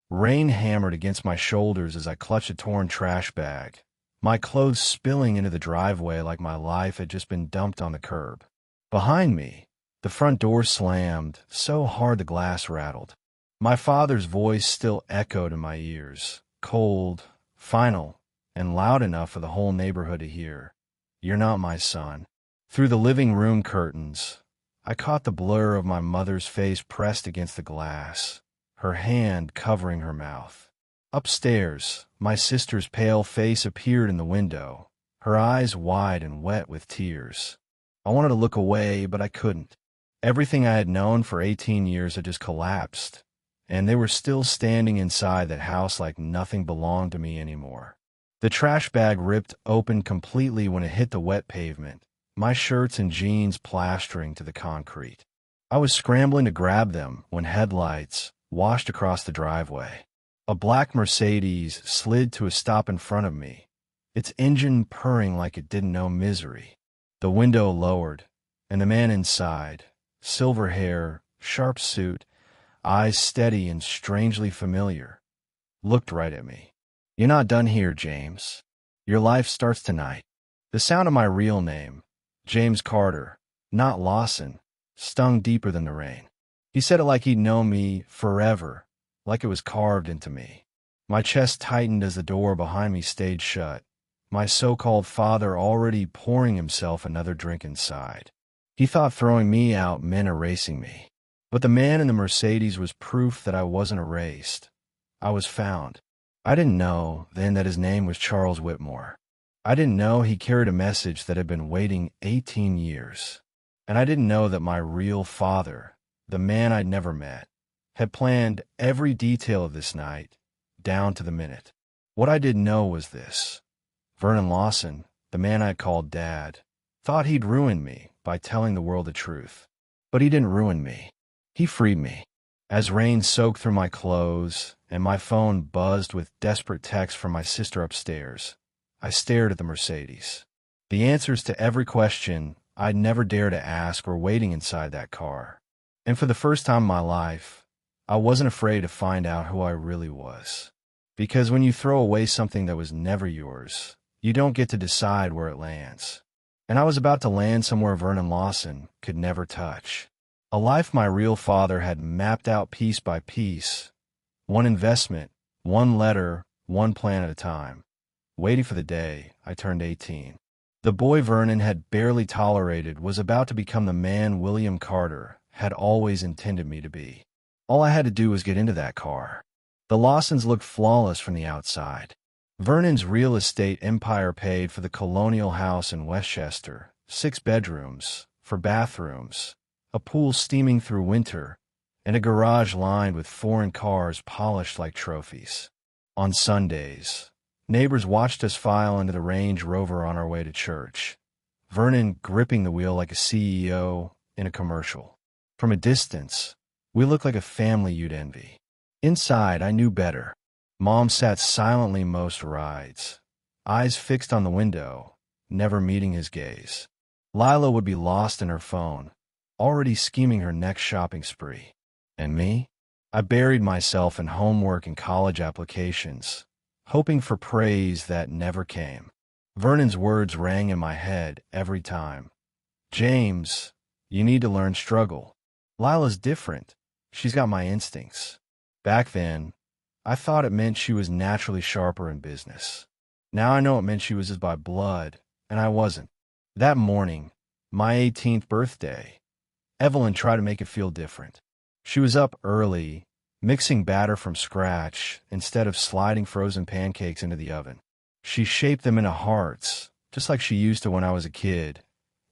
Rain hammered against my shoulders as I clutched a torn trash bag, my clothes spilling into the driveway like my life had just been dumped on the curb. Behind me, the front door slammed so hard the glass rattled. My father's voice still echoed in my ears, cold, final, and loud enough for the whole neighborhood to hear. "You're not my son." Through the living room curtains, I caught the blur of my mother's face pressed against the glass, her hand covering her mouth. Upstairs, my sister's pale face appeared in the window, her eyes wide and wet with tears. I wanted to look away, but I couldn't. Everything I had known for 18 years had just collapsed, and they were still standing inside that house like nothing belonged to me anymore. The trash bag ripped open completely when it hit the wet pavement, my shirts and jeans plastering to the concrete. I was scrambling to grab them when headlights washed across the driveway. A black Mercedes slid to a stop in front of me, its engine purring like it didn't know misery. The window lowered, and the man inside, silver hair, sharp suit, eyes steady and strangely familiar, looked right at me. "You're not done here, James. Your life starts tonight." The sound of my real name, James Carter, not Lawson, stung deeper than the rain. He said it like he'd known me forever, like it was carved into me. My chest tightened as the door behind me stayed shut, my so-called father already pouring himself another drink inside. He thought throwing me out meant erasing me. But the man in the Mercedes was proof that I wasn't erased. I was found. I didn't know then that his name was Charles Whitmore. I didn't know he carried a message that had been waiting 18 years. And I didn't know that my real father, the man I'd never met, had planned every detail of this night, down to the minute. What I didn't know was this. Vernon Lawson, the man I called Dad, thought he'd ruined me by telling the world the truth. But he didn't ruin me. He freed me. As rain soaked through my clothes and my phone buzzed with desperate texts from my sister upstairs, I stared at the Mercedes. The answers to every question I'd never dared to ask were waiting inside that car. And for the first time in my life, I wasn't afraid to find out who I really was. Because when you throw away something that was never yours, you don't get to decide where it lands. And I was about to land somewhere Vernon Lawson could never touch. A life my real father had mapped out piece by piece, one investment, one letter, one plan at a time, waiting for the day I turned 18. The boy Vernon had barely tolerated was about to become the man William Carter had always intended me to be. All I had to do was get into that car. The Lawsons looked flawless from the outside. Vernon's real estate empire paid for the colonial house in Westchester, 6 bedrooms, 4 bathrooms, a pool steaming through winter, and a garage lined with foreign cars polished like trophies. On Sundays, neighbors watched us file into the Range Rover on our way to church, Vernon gripping the wheel like a CEO in a commercial. From a distance, we looked like a family you'd envy. Inside, I knew better. Mom sat silently most rides, eyes fixed on the window, never meeting his gaze. Lila would be lost in her phone, already scheming her next shopping spree. And me? I buried myself in homework and college applications, hoping for praise that never came. Vernon's words rang in my head every time. "James, you need to learn struggle. Lila's different. She's got my instincts." Back then, I thought it meant she was naturally sharper in business. Now I know it meant she was just by blood, and I wasn't. That morning, my 18th birthday, Evelyn tried to make it feel different. She was up early, mixing batter from scratch instead of sliding frozen pancakes into the oven. She shaped them into hearts, just like she used to when I was a kid,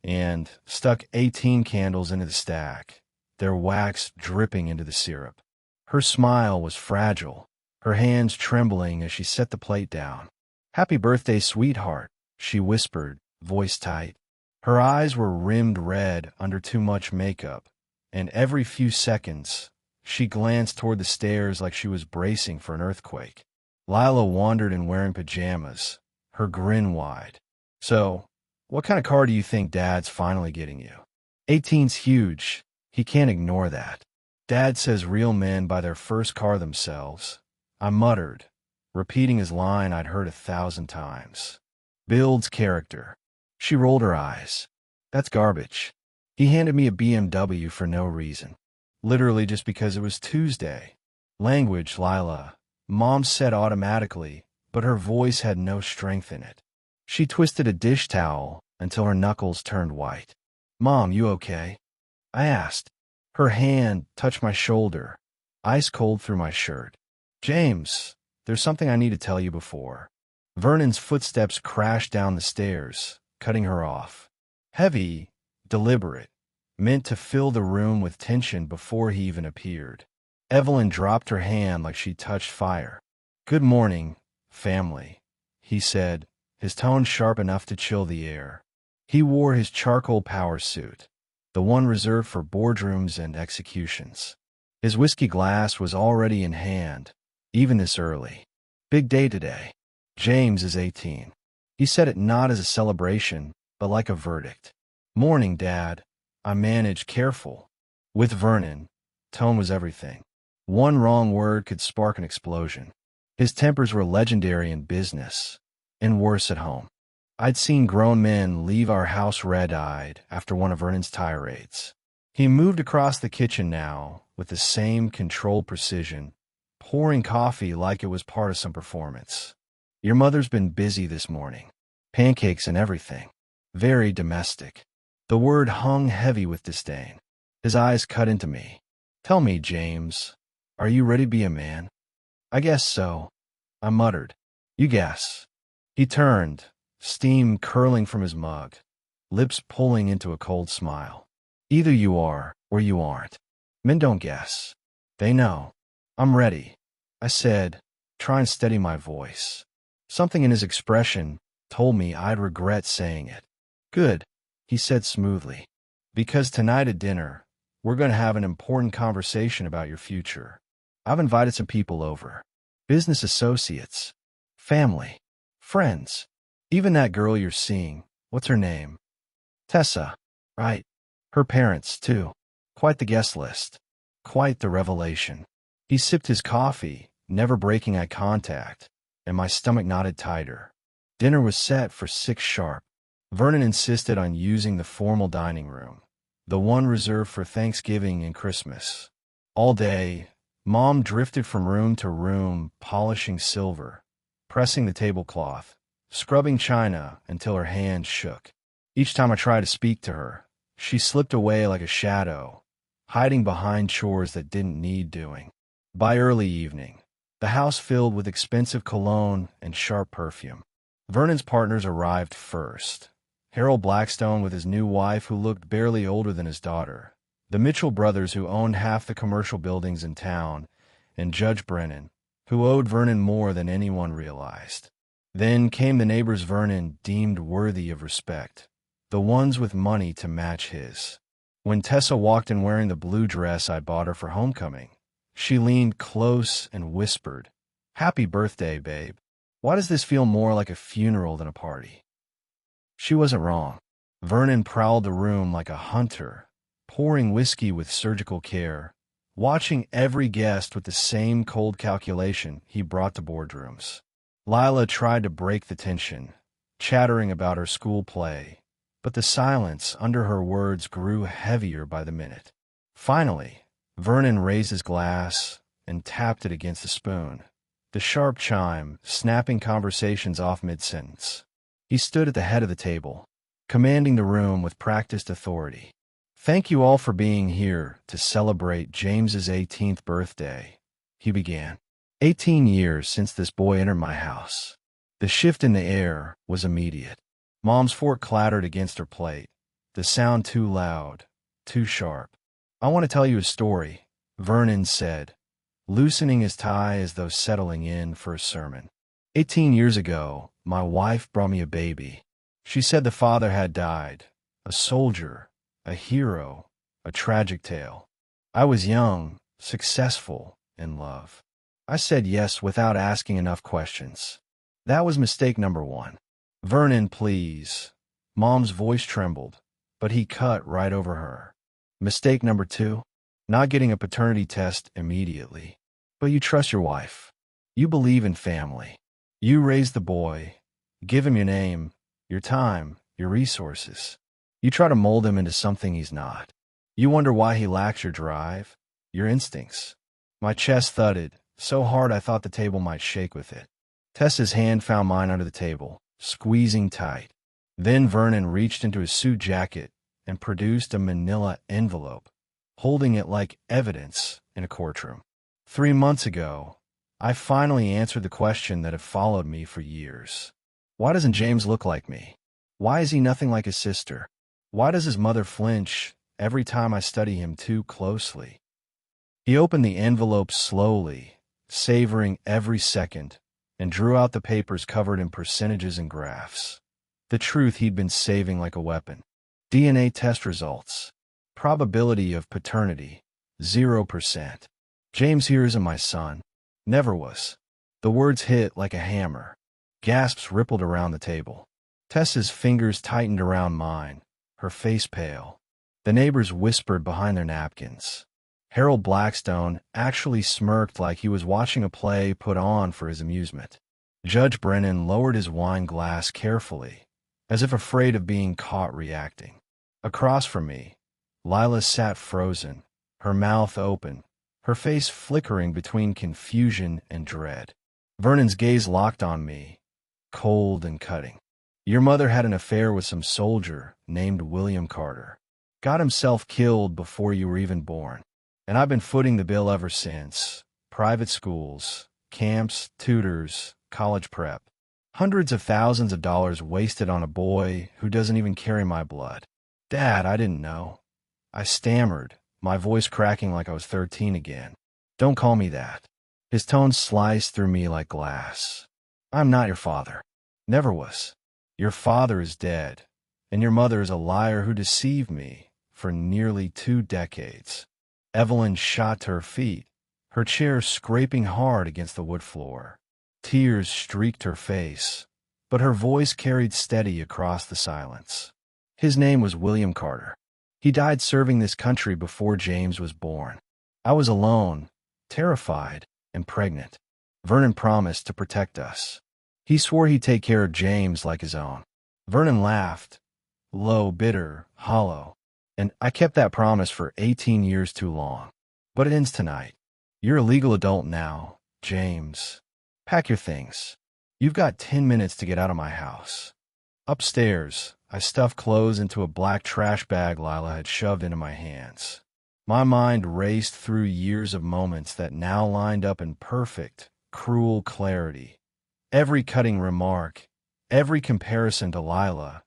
and stuck 18 candles into the stack, their wax dripping into the syrup. Her smile was fragile, her hands trembling as she set the plate down. "Happy birthday, sweetheart," she whispered, voice tight. Her eyes were rimmed red under too much makeup, and every few seconds, she glanced toward the stairs like she was bracing for an earthquake. Lila wandered in wearing pajamas, her grin wide. "So, what kind of car do you think Dad's finally getting you?" 18's huge. He can't ignore that. Dad says real men buy their first car themselves, I muttered, repeating his line I'd heard 1,000 times. Builds character. She rolled her eyes. That's garbage. He handed me a BMW for no reason. Literally just because it was Tuesday. Language, Lila. Mom said automatically, but her voice had no strength in it. She twisted a dish towel until her knuckles turned white. Mom, you okay? I asked. Her hand touched my shoulder, ice cold through my shirt. James, there's something I need to tell you before. Vernon's footsteps crashed down the stairs, cutting her off. Heavy, deliberate, meant to fill the room with tension before he even appeared. Evelyn dropped her hand like she touched fire. Good morning, family, he said, his tone sharp enough to chill the air. He wore his charcoal power suit, the one reserved for boardrooms and executions. His whiskey glass was already in hand, even this early. Big day today. James is 18. He said it not as a celebration, but like a verdict. Morning, Dad. I managed careful. With Vernon, tone was everything. One wrong word could spark an explosion. His tempers were legendary in business, and worse at home. I'd seen grown men leave our house red-eyed after one of Vernon's tirades. He moved across the kitchen now, with the same controlled precision, pouring coffee like it was part of some performance. Your mother's been busy this morning. Pancakes and everything. Very domestic. The word hung heavy with disdain. His eyes cut into me. Tell me, James, are you ready to be a man? I guess so, I muttered. You guess. He turned, steam curling from his mug, lips pulling into a cold smile. Either you are, or you aren't. Men don't guess. They know. I'm ready, I said, trying to steady my voice. Something in his expression told me I'd regret saying it. Good, he said smoothly. Because tonight at dinner, we're going to have an important conversation about your future. I've invited some people over. Business associates, family, friends, even that girl you're seeing. What's her name? Tessa, right? Her parents, too. Quite the guest list. Quite the revelation. He sipped his coffee, never breaking eye contact, and my stomach knotted tighter. Dinner was set for 6 sharp. Vernon insisted on using the formal dining room, the one reserved for Thanksgiving and Christmas. All day, Mom drifted from room to room, polishing silver, pressing the tablecloth, scrubbing china until her hands shook. Each time I tried to speak to her, she slipped away like a shadow, hiding behind chores that didn't need doing. By early evening, the house filled with expensive cologne and sharp perfume. Vernon's partners arrived first. Harold Blackstone with his new wife who looked barely older than his daughter, the Mitchell brothers who owned half the commercial buildings in town, and Judge Brennan, who owed Vernon more than anyone realized. Then came the neighbors Vernon deemed worthy of respect, the ones with money to match his. When Tessa walked in wearing the blue dress I bought her for homecoming, she leaned close and whispered, "Happy birthday, babe. Why does this feel more like a funeral than a party?" She wasn't wrong. Vernon prowled the room like a hunter, pouring whiskey with surgical care, watching every guest with the same cold calculation he brought to boardrooms. Lila tried to break the tension, chattering about her school play, but the silence under her words grew heavier by the minute. Finally, Vernon raised his glass and tapped it against the spoon, the sharp chime snapping conversations off mid-sentence. He stood at the head of the table, commanding the room with practiced authority. Thank you all for being here to celebrate James's 18th birthday, he began. 18 years since this boy entered my house. The shift in the air was immediate. Mom's fork clattered against her plate, the sound too loud, too sharp. I want to tell you a story, Vernon said, loosening his tie as though settling in for a sermon. 18 years ago, my wife brought me a baby. She said the father had died, a soldier, a hero, a tragic tale. I was young, successful, in love. I said yes without asking enough questions. That was mistake number 1. Vernon, please. Mom's voice trembled, but he cut right over her. Mistake number 2? Not getting a paternity test immediately. But you trust your wife. You believe in family. You raise the boy, give him your name, your time, your resources. You try to mold him into something he's not. You wonder why he lacks your drive, your instincts. My chest thudded, so hard I thought the table might shake with it. Tessa's hand found mine under the table, squeezing tight. Then Vernon reached into his suit jacket and produced a manila envelope, holding it like evidence in a courtroom. 3 months ago, I finally answered the question that had followed me for years. Why doesn't James look like me? Why is he nothing like his sister? Why does his mother flinch every time I study him too closely? He opened the envelope slowly, savoring every second, and drew out the papers covered in percentages and graphs. The truth he'd been saving like a weapon. DNA test results. Probability of paternity, 0%. James here isn't my son. Never was. The words hit like a hammer. Gasps rippled around the table. Tessa's fingers tightened around mine, her face pale. The neighbors whispered behind their napkins. Harold Blackstone actually smirked like he was watching a play put on for his amusement. Judge Brennan lowered his wine glass carefully, as if afraid of being caught reacting. Across from me, Lila sat frozen, her mouth open, her face flickering between confusion and dread. Vernon's gaze locked on me, cold and cutting. Your mother had an affair with some soldier named William Carter. Got himself killed before you were even born. And I've been footing the bill ever since. Private schools, camps, tutors, college prep. Hundreds of thousands of dollars wasted on a boy who doesn't even carry my blood. Dad, I didn't know. I stammered, my voice cracking like I was 13 again. Don't call me that. His tone sliced through me like glass. I'm not your father. Never was. Your father is dead, and your mother is a liar who deceived me for nearly 2 decades. Evelyn shot to her feet, her chair scraping hard against the wood floor. Tears streaked her face, but her voice carried steady across the silence. His name was William Carter. He died serving this country before James was born. I was alone, terrified, and pregnant. Vernon promised to protect us. He swore he'd take care of James like his own. Vernon laughed, low, bitter, hollow. And I kept that promise for 18 years too long. But it ends tonight. You're a legal adult now, James. Pack your things. You've got 10 minutes to get out of my house. Upstairs, I stuffed clothes into a black trash bag Lila had shoved into my hands. My mind raced through years of moments that now lined up in perfect, cruel clarity. Every cutting remark, every comparison to Lila,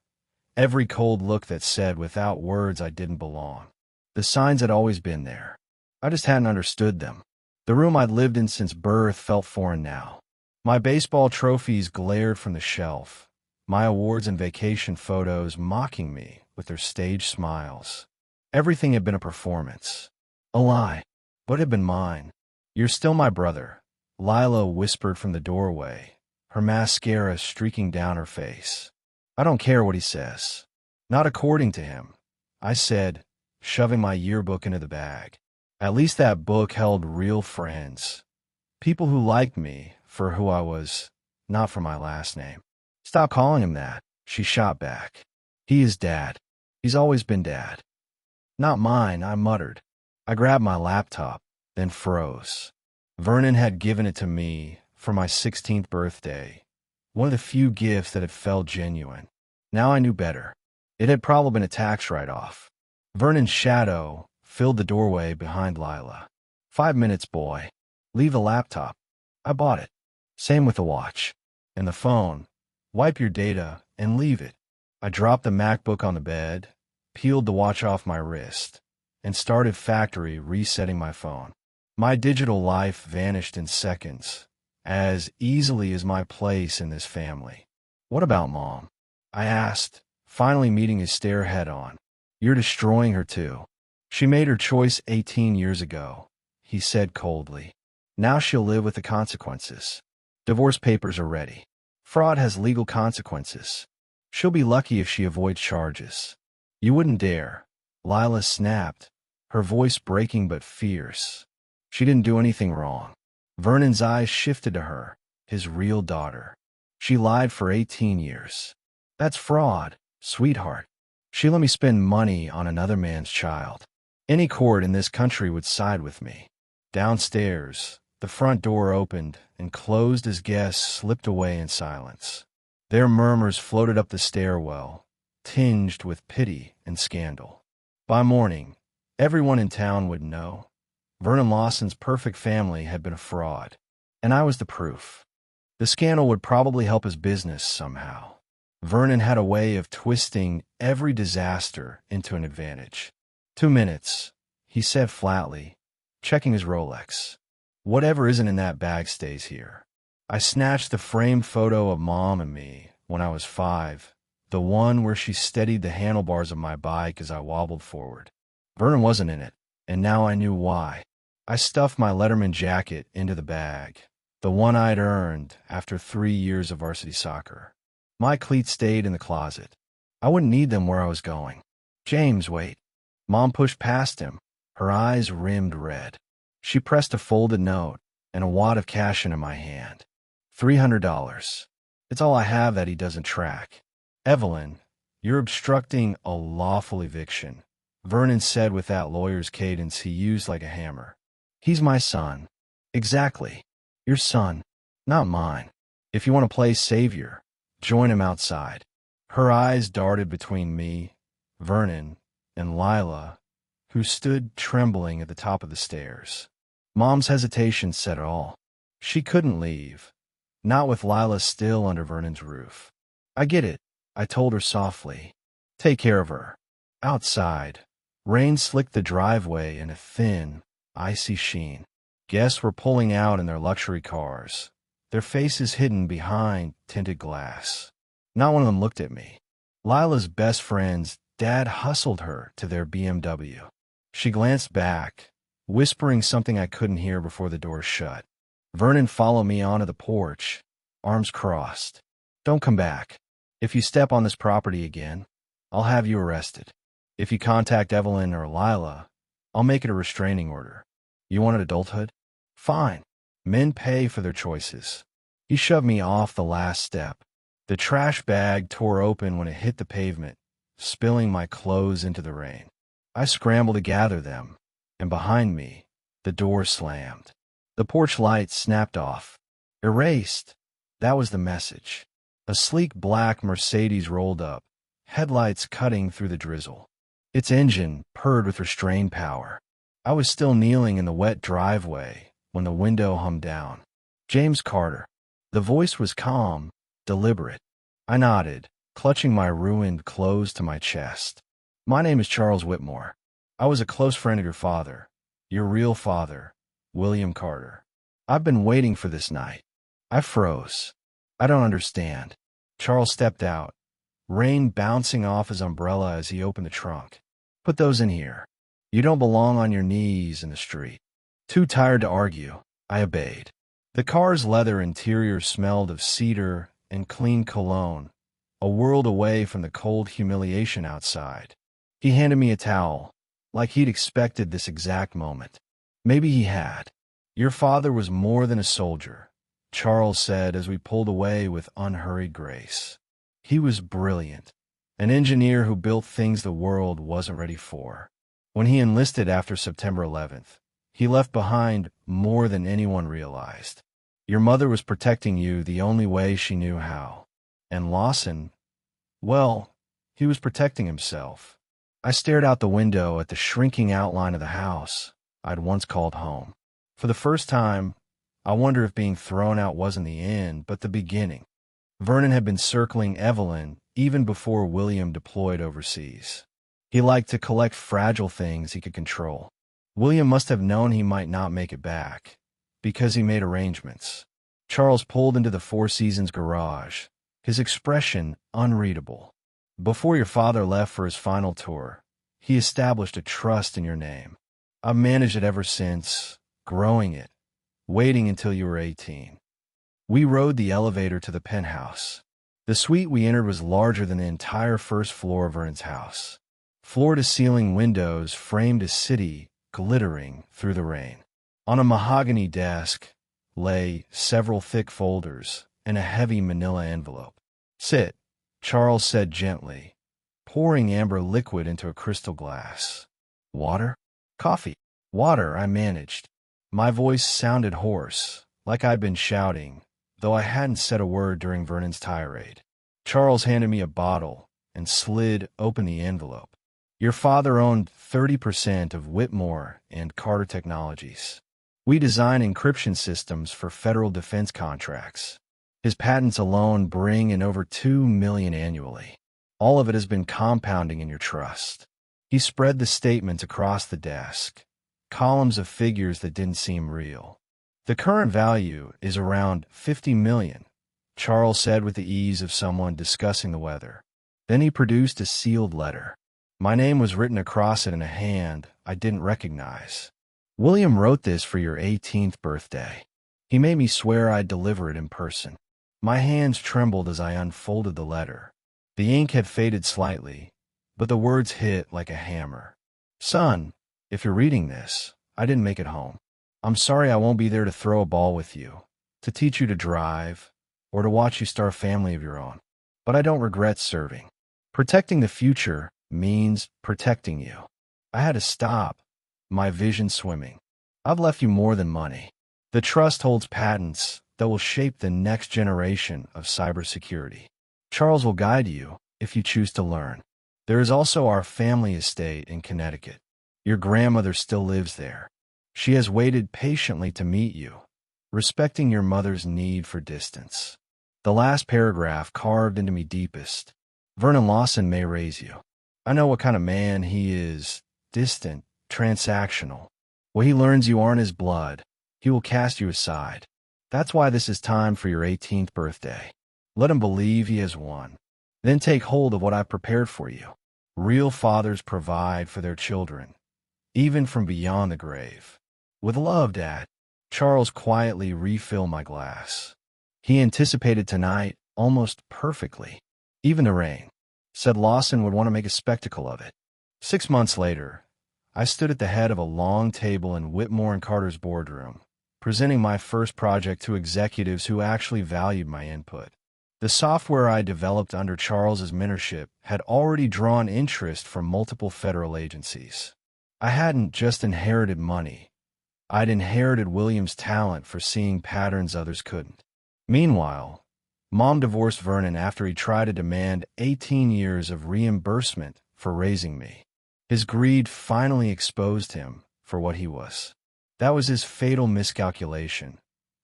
every cold look that said without words I didn't belong. The signs had always been there. I just hadn't understood them. The room I'd lived in since birth felt foreign now. My baseball trophies glared from the shelf, my awards and vacation photos mocking me with their staged smiles. Everything had been a performance. A lie, but it had been mine. You're still my brother, Lila whispered from the doorway, her mascara streaking down her face. I don't care what he says. Not according to him, I said, shoving my yearbook into the bag. At least that book held real friends. People who liked me for who I was, not for my last name. Stop calling him that, she shot back. He is Dad. He's always been Dad. Not mine, I muttered. I grabbed my laptop, then froze. Vernon had given it to me for my 16th birthday, one of the few gifts that had felt genuine. Now I knew better. It had probably been a tax write-off. Vernon's shadow filled the doorway behind Lila. 5 minutes, boy. Leave the laptop. I bought it. Same with the watch. And the phone. Wipe your data and leave it. I dropped the MacBook on the bed, peeled the watch off my wrist, and started factory resetting my phone. My digital life vanished in seconds, as easily as my place in this family. What about Mom? I asked, finally meeting his stare head-on. You're destroying her too. She made her choice 18 years ago, he said coldly. Now she'll live with the consequences. Divorce papers are ready. Fraud has legal consequences. She'll be lucky if she avoids charges. You wouldn't dare. Lila snapped, her voice breaking but fierce. She didn't do anything wrong. Vernon's eyes shifted to her, his real daughter. She lied for 18 years. That's fraud, sweetheart. She let me spend money on another man's child. Any court in this country would side with me. Downstairs, the front door opened and closed as guests slipped away in silence. Their murmurs floated up the stairwell, tinged with pity and scandal. By morning, everyone in town would know. Vernon Lawson's perfect family had been a fraud, and I was the proof. The scandal would probably help his business somehow. Vernon had a way of twisting every disaster into an advantage. 2 minutes, he said flatly, checking his Rolex. Whatever isn't in that bag stays here. I snatched the framed photo of Mom and me when I was 5, the one where she steadied the handlebars of my bike as I wobbled forward. Vernon wasn't in it, and now I knew why. I stuffed my Letterman jacket into the bag, the one I'd earned after 3 years of varsity soccer. My cleats stayed in the closet. I wouldn't need them where I was going. James, wait. Mom pushed past him, her eyes rimmed red. She pressed a folded note and a wad of cash into my hand. $300. It's all I have that he doesn't track. Evelyn, you're obstructing a lawful eviction, Vernon said with that lawyer's cadence he used like a hammer. He's my son. Exactly. Your son, not mine. If you want to play savior, join him outside. Her eyes darted between me, Vernon, and Lila, who stood trembling at the top of the stairs. Mom's hesitation said it all. She couldn't leave, not with Lila still under Vernon's roof. I get it, I told her softly. Take care of her. Outside, rain slicked the driveway in a thin, icy sheen. Guests were pulling out in their luxury cars, their faces hidden behind tinted glass. Not one of them looked at me. Lila's best friend's dad hustled her to their BMW. She glanced back, whispering something I couldn't hear before the door shut. Vernon followed me onto the porch, arms crossed. Don't come back. If you step on this property again, I'll have you arrested. If you contact Evelyn or Lila, I'll make it a restraining order. You wanted adulthood? Fine. Men pay for their choices. He shoved me off the last step. The trash bag tore open when it hit the pavement, spilling my clothes into the rain. I scrambled to gather them, and behind me, the door slammed. The porch light snapped off. Erased. That was the message. A sleek black Mercedes rolled up, headlights cutting through the drizzle. Its engine purred with restrained power. I was still kneeling in the wet driveway when the window hummed down. James Carter. The voice was calm, deliberate. I nodded, clutching my ruined clothes to my chest. My name is Charles Whitmore. I was a close friend of your father, your real father, William Carter. I've been waiting for this night. I froze. I don't understand. Charles stepped out, rain bouncing off his umbrella as he opened the trunk. Put those in here. You don't belong on your knees in the street. Too tired to argue, I obeyed. The car's leather interior smelled of cedar and clean cologne, a world away from the cold humiliation outside. He handed me a towel, like he'd expected this exact moment. Maybe he had. Your father was more than a soldier, Charles said as we pulled away with unhurried grace. He was brilliant, an engineer who built things the world wasn't ready for. When he enlisted after September 11th, he left behind more than anyone realized. Your mother was protecting you the only way she knew how. And Lawson, well, he was protecting himself. I stared out the window at the shrinking outline of the house I'd once called home. For the first time, I wonder if being thrown out wasn't the end, but the beginning. Vernon had been circling Evelyn even before William deployed overseas. He liked to collect fragile things he could control. William must have known he might not make it back, because he made arrangements. Charles pulled into the Four Seasons garage, his expression unreadable. Before your father left for his final tour, he established a trust in your name. I've managed it ever since, growing it, waiting until you were 18. We rode the elevator to the penthouse. The suite we entered was larger than the entire first floor of Vernon's house. Floor-to-ceiling windows framed a city glittering through the rain. On a mahogany desk, lay several thick folders and a heavy manila envelope. "Sit," Charles said gently, pouring amber liquid into a crystal glass. "Water?" "Coffee." "Water," I managed. My voice sounded hoarse, like I'd been shouting, though I hadn't said a word during Vernon's tirade. Charles handed me a bottle and slid open the envelope. "Your father owned 30% of Whitmore and Carter Technologies. We design encryption systems for federal defense contracts. His patents alone bring in over $2 million annually. All of it has been compounding in your trust." He spread the statements across the desk, columns of figures that didn't seem real. "The current value is around $50 million, Charles said with the ease of someone discussing the weather. Then he produced a sealed letter. My name was written across it in a hand I didn't recognize. "William wrote this for your 18th birthday. He made me swear I'd deliver it in person." My hands trembled as I unfolded the letter. The ink had faded slightly, but the words hit like a hammer. "Son, if you're reading this, I didn't make it home. I'm sorry I won't be there to throw a ball with you, to teach you to drive, or to watch you start a family of your own. But I don't regret serving. Protecting the future means protecting you." I had to stop, my vision swimming. "I've left you more than money. The trust holds patents that will shape the next generation of cybersecurity. Charles will guide you if you choose to learn. There is also our family estate in Connecticut. Your grandmother still lives there. She has waited patiently to meet you, respecting your mother's need for distance." The last paragraph carved into me deepest. "Vernon Lawson may raise you. I know what kind of man he is, distant, transactional. When he learns you aren't his blood, he will cast you aside. That's why this is time for your 18th birthday. Let him believe he has won. Then take hold of what I've prepared for you. Real fathers provide for their children, even from beyond the grave. With love, Dad." Charles quietly refilled my glass. He anticipated tonight almost perfectly. Even the rain. Said Lawson would want to make a spectacle of it. 6 months later, I stood at the head of a long table in Whitmore and Carter's boardroom, presenting my first project to executives who actually valued my input. The software I developed under Charles's mentorship had already drawn interest from multiple federal agencies. I hadn't just inherited money. I'd inherited William's talent for seeing patterns others couldn't. Meanwhile, Mom divorced Vernon after he tried to demand 18 years of reimbursement for raising me. His greed finally exposed him for what he was. That was his fatal miscalculation,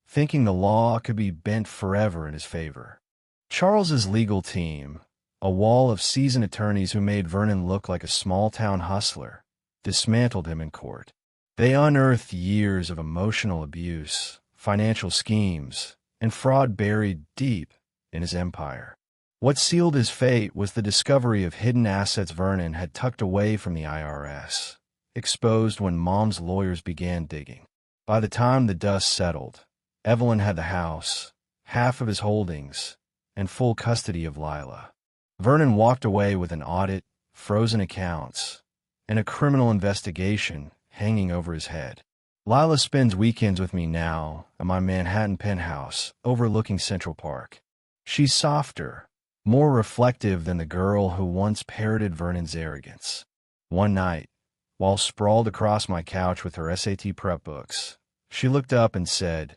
thinking the law could be bent forever in his favor. Charles's legal team, a wall of seasoned attorneys who made Vernon look like a small-town hustler, dismantled him in court. They unearthed years of emotional abuse, financial schemes, and fraud buried deep in his empire. What sealed his fate was the discovery of hidden assets Vernon had tucked away from the IRS, exposed when Mom's lawyers began digging. By the time the dust settled, Evelyn had the house, half of his holdings, and full custody of Lila. Vernon walked away with an audit, frozen accounts, and a criminal investigation hanging over his head. Lila spends weekends with me now at my Manhattan penthouse overlooking Central Park. She's softer, more reflective than the girl who once parroted Vernon's arrogance. One night, while sprawled across my couch with her SAT prep books, she looked up and said,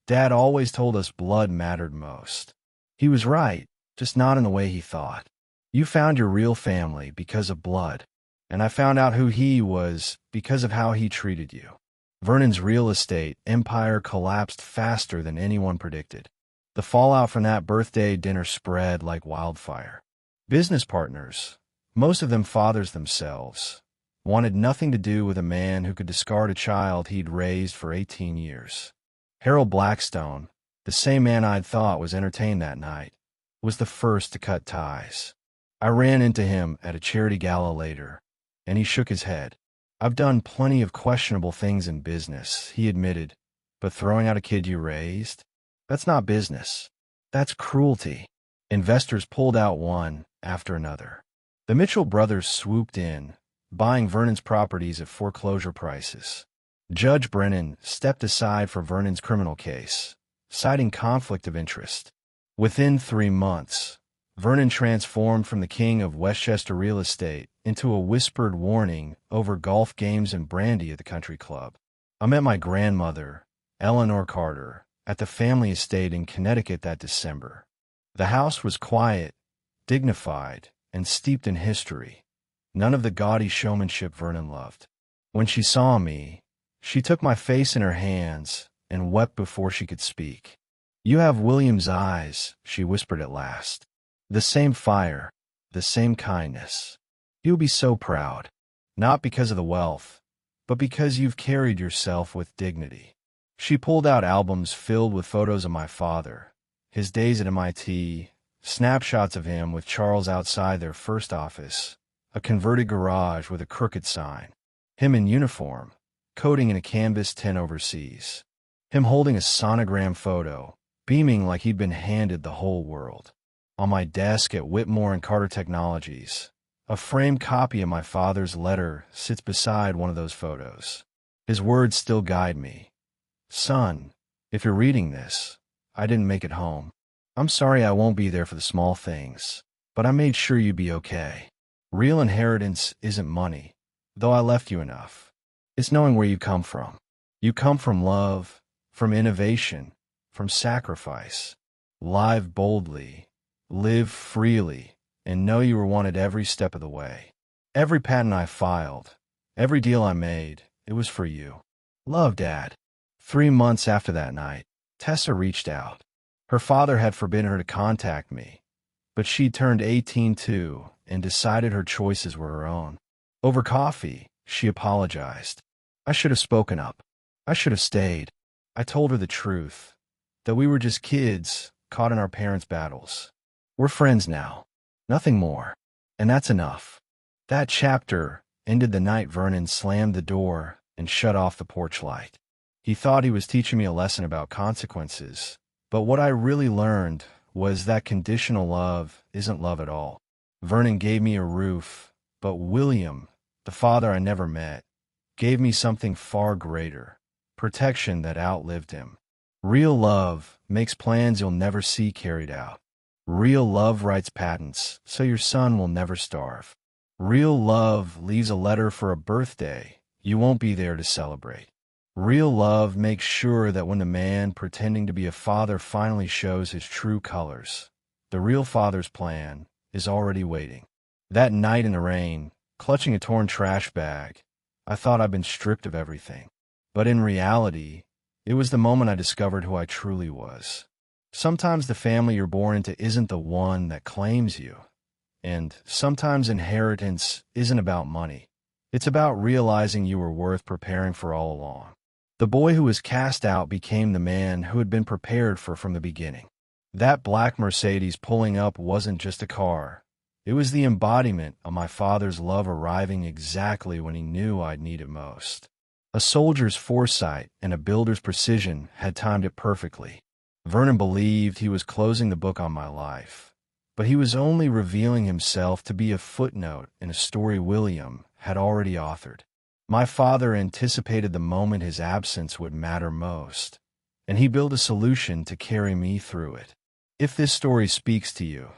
"Dad always told us blood mattered most. He was right, just not in the way he thought. You found your real family because of blood, and I found out who he was because of how he treated you." Vernon's real estate empire collapsed faster than anyone predicted. The fallout from that birthday dinner spread like wildfire. Business partners, most of them fathers themselves, wanted nothing to do with a man who could discard a child he'd raised for 18 years. Harold Blackstone, the same man I'd thought was entertained that night, was the first to cut ties. I ran into him at a charity gala later, and he shook his head. "I've done plenty of questionable things in business," he admitted, "but throwing out a kid you raised? That's not business. That's cruelty." Investors pulled out one after another. The Mitchell brothers swooped in, buying Vernon's properties at foreclosure prices. Judge Brennan stepped aside for Vernon's criminal case, citing conflict of interest. Within 3 months, Vernon transformed from the king of Westchester real estate into a whispered warning over golf games and brandy at the country club. I met my grandmother, Eleanor Carter, at the family estate in Connecticut that December. The house was quiet, dignified, and steeped in history. None of the gaudy showmanship Vernon loved. When she saw me, she took my face in her hands and wept before she could speak. "You have William's eyes," she whispered at last. "The same fire, the same kindness. You'll be so proud, not because of the wealth, but because you've carried yourself with dignity." She pulled out albums filled with photos of my father, his days at MIT, snapshots of him with Charles outside their first office, a converted garage with a crooked sign, him in uniform, coding in a canvas tent overseas, him holding a sonogram photo, beaming like he'd been handed the whole world. On my desk at Whitmore and Carter Technologies, a framed copy of my father's letter sits beside one of those photos. His words still guide me. "Son, if you're reading this, I didn't make it home. I'm sorry I won't be there for the small things, but I made sure you'd be okay. Real inheritance isn't money, though I left you enough. It's knowing where you come from. You come from love, from innovation, from sacrifice. Live boldly, live freely, and know you were wanted every step of the way. Every patent I filed, every deal I made, it was for you. Love, Dad." 3 months after that night, Tessa reached out. Her father had forbidden her to contact me, but she turned 18 too and decided her choices were her own. Over coffee, she apologized. "I should have spoken up. I should have stayed." I told her the truth, that we were just kids caught in our parents' battles. "We're friends now. Nothing more. And that's enough." That chapter ended the night Vernon slammed the door and shut off the porch light. He thought he was teaching me a lesson about consequences, but what I really learned was that conditional love isn't love at all. Vernon gave me a roof, but William, the father I never met, gave me something far greater, protection that outlived him. Real love makes plans you'll never see carried out. Real love writes patents so your son will never starve. Real love leaves a letter for a birthday you won't be there to celebrate. Real love makes sure that when the man pretending to be a father finally shows his true colors, the real father's plan is already waiting. That night in the rain, clutching a torn trash bag, I thought I'd been stripped of everything. But in reality, it was the moment I discovered who I truly was. Sometimes the family you're born into isn't the one that claims you. And sometimes inheritance isn't about money. It's about realizing you were worth preparing for all along. The boy who was cast out became the man who had been prepared for from the beginning. That black Mercedes pulling up wasn't just a car. It was the embodiment of my father's love arriving exactly when he knew I'd need it most. A soldier's foresight and a builder's precision had timed it perfectly. Vernon believed he was closing the book on my life, but he was only revealing himself to be a footnote in a story William had already authored. My father anticipated the moment his absence would matter most, and he built a solution to carry me through it. If this story speaks to you,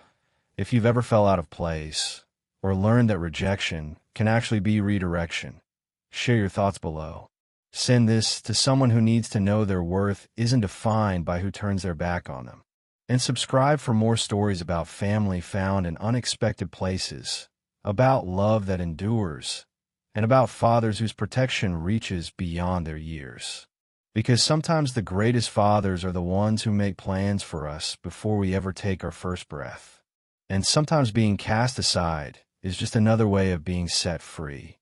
if you've ever felt out of place, or learned that rejection can actually be redirection, share your thoughts below. Send this to someone who needs to know their worth isn't defined by who turns their back on them. And subscribe for more stories about family found in unexpected places, about love that endures, and about fathers whose protection reaches beyond their years. Because sometimes the greatest fathers are the ones who make plans for us before we ever take our first breath. And sometimes being cast aside is just another way of being set free.